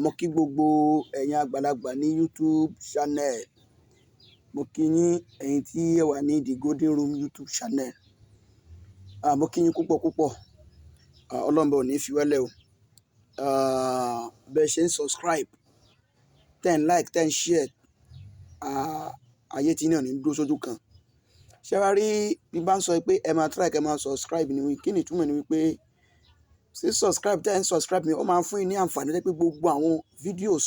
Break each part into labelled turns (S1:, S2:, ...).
S1: Mo kí gbogbo ẹ̀yin àgbàlagbà ní YouTube channel. Mo kí yín ẹ̀yin tí ẹ wà ní The Golden Room YouTube channel. Mo kí yín púpọ̀ púpọ̀. Ọlọ́run ò ní fi wẹ́lẹ̀ o. Bẹ́ẹ̀ ṣe ń subscribe, ten like, ten share. Ayé tí náà ní dúró sójú kan. Ṣé wàá rí bí bá ń sọ pé ẹ máa try kẹ́ máa subscribe ni kí ni ìtumọ̀ ni wípé sí subscribe ten subscribe mi ó máa ń fún yín ní àǹfààní pé gbogbo àwọn videos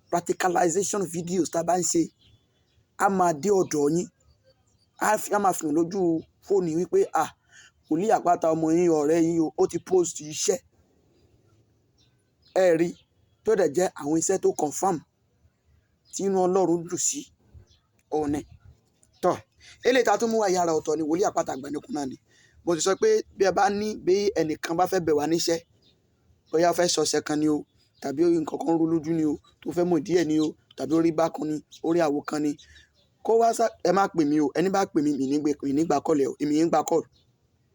S1: practicalization videos tá a bá ń ṣe á máa dé ọ̀dọ̀ yín. Á máa fi hàn lójú fóònù wípé Wòlíì Àpáta ọmọ yín ọ̀rẹ́ yín ó ti post iṣẹ́ ẹ rí tó dẹ̀ jẹ́ àwọn iṣẹ́ tó confirm tí inú Ọlọ́run dùn sí ọ̀nà tọ́ eléyìí tá a tún mú wá yàrá ọ̀tọ̀ ni Wòlíì Àpáta Àgbàníkún náà ni. Mo ti sọ pé bí ẹ bá ní bí ẹnìkan bá fẹ́ bẹ̀ wá níṣẹ́ bóyá fẹ́ sọ̀sẹ̀ kan ni o tàbí nǹkan kan rú lójú ni o tó fẹ́ mọ̀ díẹ̀ ni o tàbí orí bákan ni orí àwo kan ni kó wá ẹ má pè mí o ẹni bá pè mí mi nígbà kọ́lẹ̀ o èmi yẹn ń gbà kọ́ọ̀lù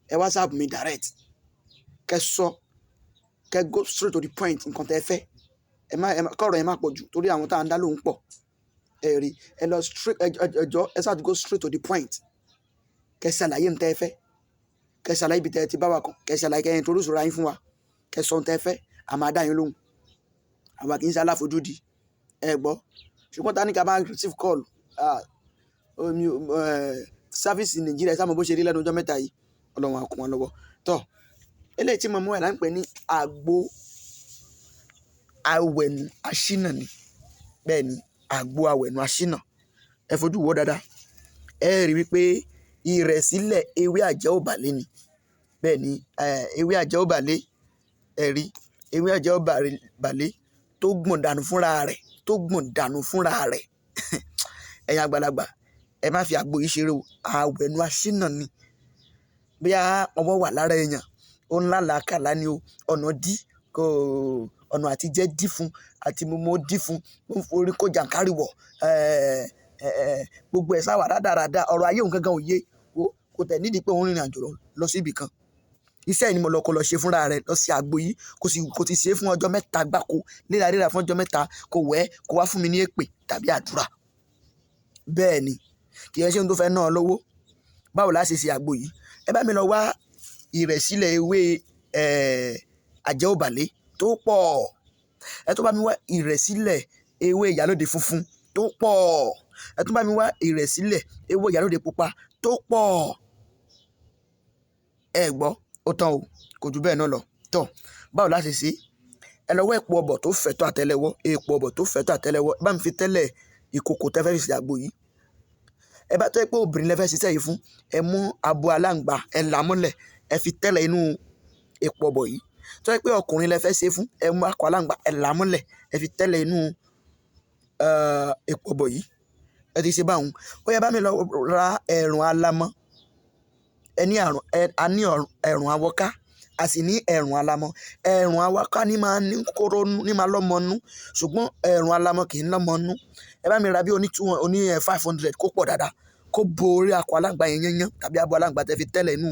S1: ẹ WhatsApp mi direct kẹ́ sọ kẹ́ go straight to the point nǹkan tẹ́ fẹ́ kọ́ọ̀rọ̀ yẹn má pọ̀ jù torí àwọn tá à ń dá lóhùn pọ̀ ẹ rí ẹ lọ straight ẹjọ́ ẹ sáà go straight to the point kẹ́ ṣàlàyé nǹkan tẹ́ fẹ́ kẹ́ ṣàlàyé ibi tẹ́ ti bá wa kàn kẹ́ ṣàlàyé kẹ́ introduce ra yín fún wa kẹ́ sọ nǹkan tẹ́ fẹ́ a máa dá yín lóhùn àwa kì í ṣe aláfojúdi ẹ gbọ́ ṣùgbọ́n ta ní ká bá receive call service Nàìjíríà sáà mo bó ṣe rí lẹ́nu ọjọ́ mẹ́ta yìí Ọlọ́run á kún wọn lọ́wọ́ tọ́ eléyìí tí mo mú ẹ̀ là ń pè ní àgbo AWENU ASINA ni bẹ́ẹ̀ ni àgbo AWENU ASINA ẹ fojú wo dáadáa ẹ rí wípé ìrẹ̀sílẹ̀ ewé àjẹ́òbàlé ni bẹ́ẹ̀ ni ewé àjẹ́òbàlé ẹ rí ewé àjẹ́òbàlé tó gbọ̀n dànù fúnra rẹ̀ ẹ̀yin àgbàlagbà ẹ má fi àgbo yìí ṣeré o AWENU ASINA ni bí ọwọ́ wà lára èèyàn ó ńlá làákàlà ni o ọ̀nà àti jẹ́ dí fún àti mímú dí fún orí kó jàǹkárì wọ̀ gbogbo ẹ̀ sáwà rádaràda ọ̀rọ̀ ayé òun gangan ò yé kò tẹ̀ nídìí pé òun rìnrìn àjò lọ sí ibì kan iṣẹ́ ni mo lọ kó lọ ṣe fúnra rẹ̀ lọ sí àgbo yìí kò ti ṣe é fún ọjọ́ mẹ́ta gbáko léraléra fún ọjọ́ mẹ́ta kò wẹ̀ kó wá fún mi ní èpè tàbí àdúrà bẹ́ẹ̀ ni kì í ṣe ohun tó fẹ́ náà lówó báwo la ṣe ṣe àgbo yìí ẹ bá mi lọ wá ìrẹ̀sílẹ̀ ewé àjẹ́òbàlé tó pọ̀ ẹ tó bá mi wá ìrẹ̀sílẹ̀ ewé ìyálóde funfun tó pọ̀ ẹ tó bá mi wá ìrẹ̀sílẹ̀ ewé ìyálóde pupa tó pọ̀ ẹ gbọ́ ó tán o kò jù bẹ́ẹ̀ náà lọ tọ́ báwo la ṣe ṣe ẹ lọ wá èpo ọbọ̀ tó fẹ̀ tó àtẹ́lẹwọ́ bá mi fi tẹ́lẹ̀ ìkòkò tẹ́fẹ́ fi ṣe àgbo yìí ẹ bá tọ́ pé obìnrin lẹ́fẹ́ ṣiṣẹ́ yìí fún ẹ mú abo aláǹgbá ẹ là mọ́lẹ̀ ẹ fi tẹ́lẹ̀ inú epo ọbọ̀ yìí tọ́ pé ọkùnrin lẹ́fẹ́ ṣe fún ẹ mú akọ aláǹgbá ẹ là mọ́lẹ̀ ẹ fi tẹ́lẹ̀ inú epo ọbọ̀ yìí ẹ ti ṣe báwọn ó yẹ bá mi lọ ra ẹ̀rùn alámọ́ ẹ ní ẹ̀rùn awọ́ká a sì ní ẹ̀rùn alámọ́ ẹ̀rùn awọ́ká ní máa ní kóró ní máa lọ́mọ nú ṣùgbọ́n ẹ̀rùn alámọ́ kì í lọ́mọ nú ẹ bá mi ra bí oní 500 kó pọ̀ dáadáa kó bo orí akọ aláǹgbá yẹn yányán tàbí abo aláǹgbá tẹ́ fi tẹ́lẹ̀ inú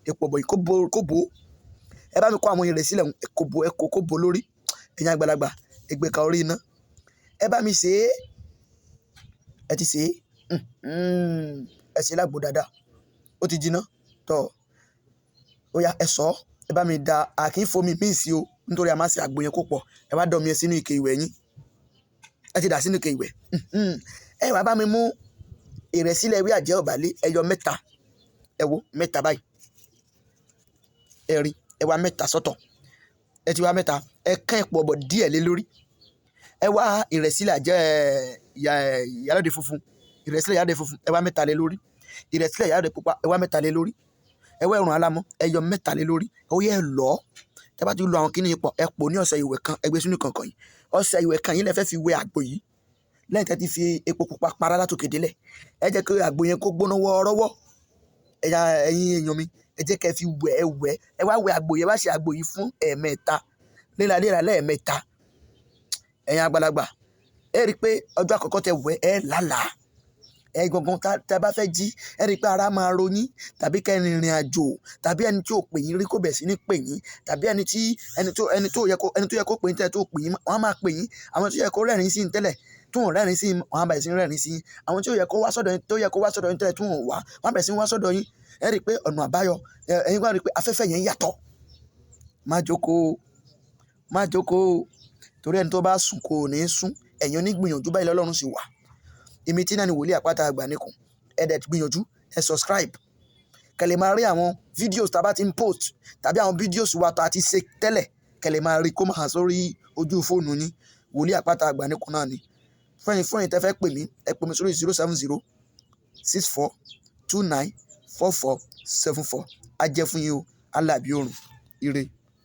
S1: epo ọbọ̀ yìí kó bo ẹ bá mi kó àwọn ìrẹsílẹ̀ kó bo lórí ẹ̀yin àgbàlagbà ẹgbẹ́ ka orí iná ẹ bá mi ṣe é ẹ ti ṣe é ẹ ṣe lágbo dáadáa ó ti jiná tọ́ ó yá ẹ sọ ẹ bá mi da àkínfomi míì sí o nítorí a máa ṣe àgbo yẹn kó pọ̀ ẹ wá dọ̀ mi sínú ike ìwẹ̀ yín ẹ ti dà sínú ike ìwẹ̀ ẹ wá bá mi mú ìrẹ̀sílẹ̀ ewé àjẹ́òbàlé ẹyọ mẹ́ta ẹ wo mẹ́ta báyìí ẹ rí ẹ wá mẹ́ta sọ́tọ̀ ẹ ti wá mẹ́ta ẹ kán ẹ̀pọ̀ ọbọ̀ díẹ̀ lé lórí ẹ wá ìrẹ̀sílẹ̀ ìyálóde funfun ẹ wá mẹ́ta lé lórí ìrẹ̀sílẹ̀ ìyálóde pupa ẹ wá mẹ́ta lé lórí ẹ wá ẹ̀rùn alámọ́ ẹyọ mẹ́ta lé lórí ó yẹ ẹ lọ tẹ bá ti lo àwọn kíní pọ̀ ẹ pò ní ọṣẹ ìwẹ̀ kan ẹ gbé sínú kànkàn yìí ọṣẹ ìwẹ̀ kan yìí lẹ fẹ́ fi wẹ̀ àgbo yìí lẹ́yìn tẹ́ ti fi epo pupa para látòkè délẹ̀ ẹ jẹ́ kí àgbo yẹn kó gbóná wọ́ọ́rọ́wọ́ ẹ̀yin èèyàn mi ẹ jẹ́ kẹ́ fi wẹ̀ ẹ wá wẹ̀ àgbo yẹn wá ṣe àgbo yìí fún ẹ̀ẹ̀mẹ́ta léraléra lẹ́ẹ̀mẹ́ta ẹ̀yin àgbàlagbà ẹ rí i pé ọjọ́ àkọ́kọ́ tẹ wẹ̀ ẹ lálàá gangan tá bá fẹ́ jí ẹ rí i pé ara máa ro yín, tàbí kẹ́ rìnrìn àjò, tàbí ẹni tí ò pè yín rí kó bẹ̀ sí ní pè yín, tàbí ẹni tó yẹ kó pè yín tẹ́lẹ̀ tó pè yín wọ́n á máa pè yín, àwọn tó yẹ kó rẹ́rìn sí yín tẹ́lẹ̀ tó ń rẹ́rìn sí yín wọ́n á bẹ̀rẹ̀ sí ní rẹ́rìn sí yín, àwọn tí ó yẹ kó wá sọ́dọ̀ yín tẹ́lẹ̀ tó ń wá wọ́n á bẹ̀rẹ̀ sí ní wá sọ́dọ̀ yín. Ẹ rí i pé ọ̀nà àbáyọ ẹ̀yin wá rí i pé afẹ́fẹ́ yẹn yàtọ̀. Má jókòó torí ẹni tó bá sùn kò ní sùn, ẹ̀yin onígbìyànjú báyìí lọ́lọ́run sì wà. Èmi tí náà ni wòlíì àpáta àgbàníkùn, ẹ dẹ̀ gbìyànjú ẹ subscribe kẹ́ lè máa rí àwọn videos tá a bá ti ń post, tàbí àwọn videos wa tá a ti ṣe tẹ́lẹ̀ kẹ́ lè máa rí kó máa sórí ojú fóònù yín. Wòlíì àpáta àgbàníkùn náà ni. Fún ẹ̀yin tẹ́ fẹ́ pè mí, ẹ pè mí sórí 07064294474. Á jẹ́ fún yín o, á là bí òrùn. Ire.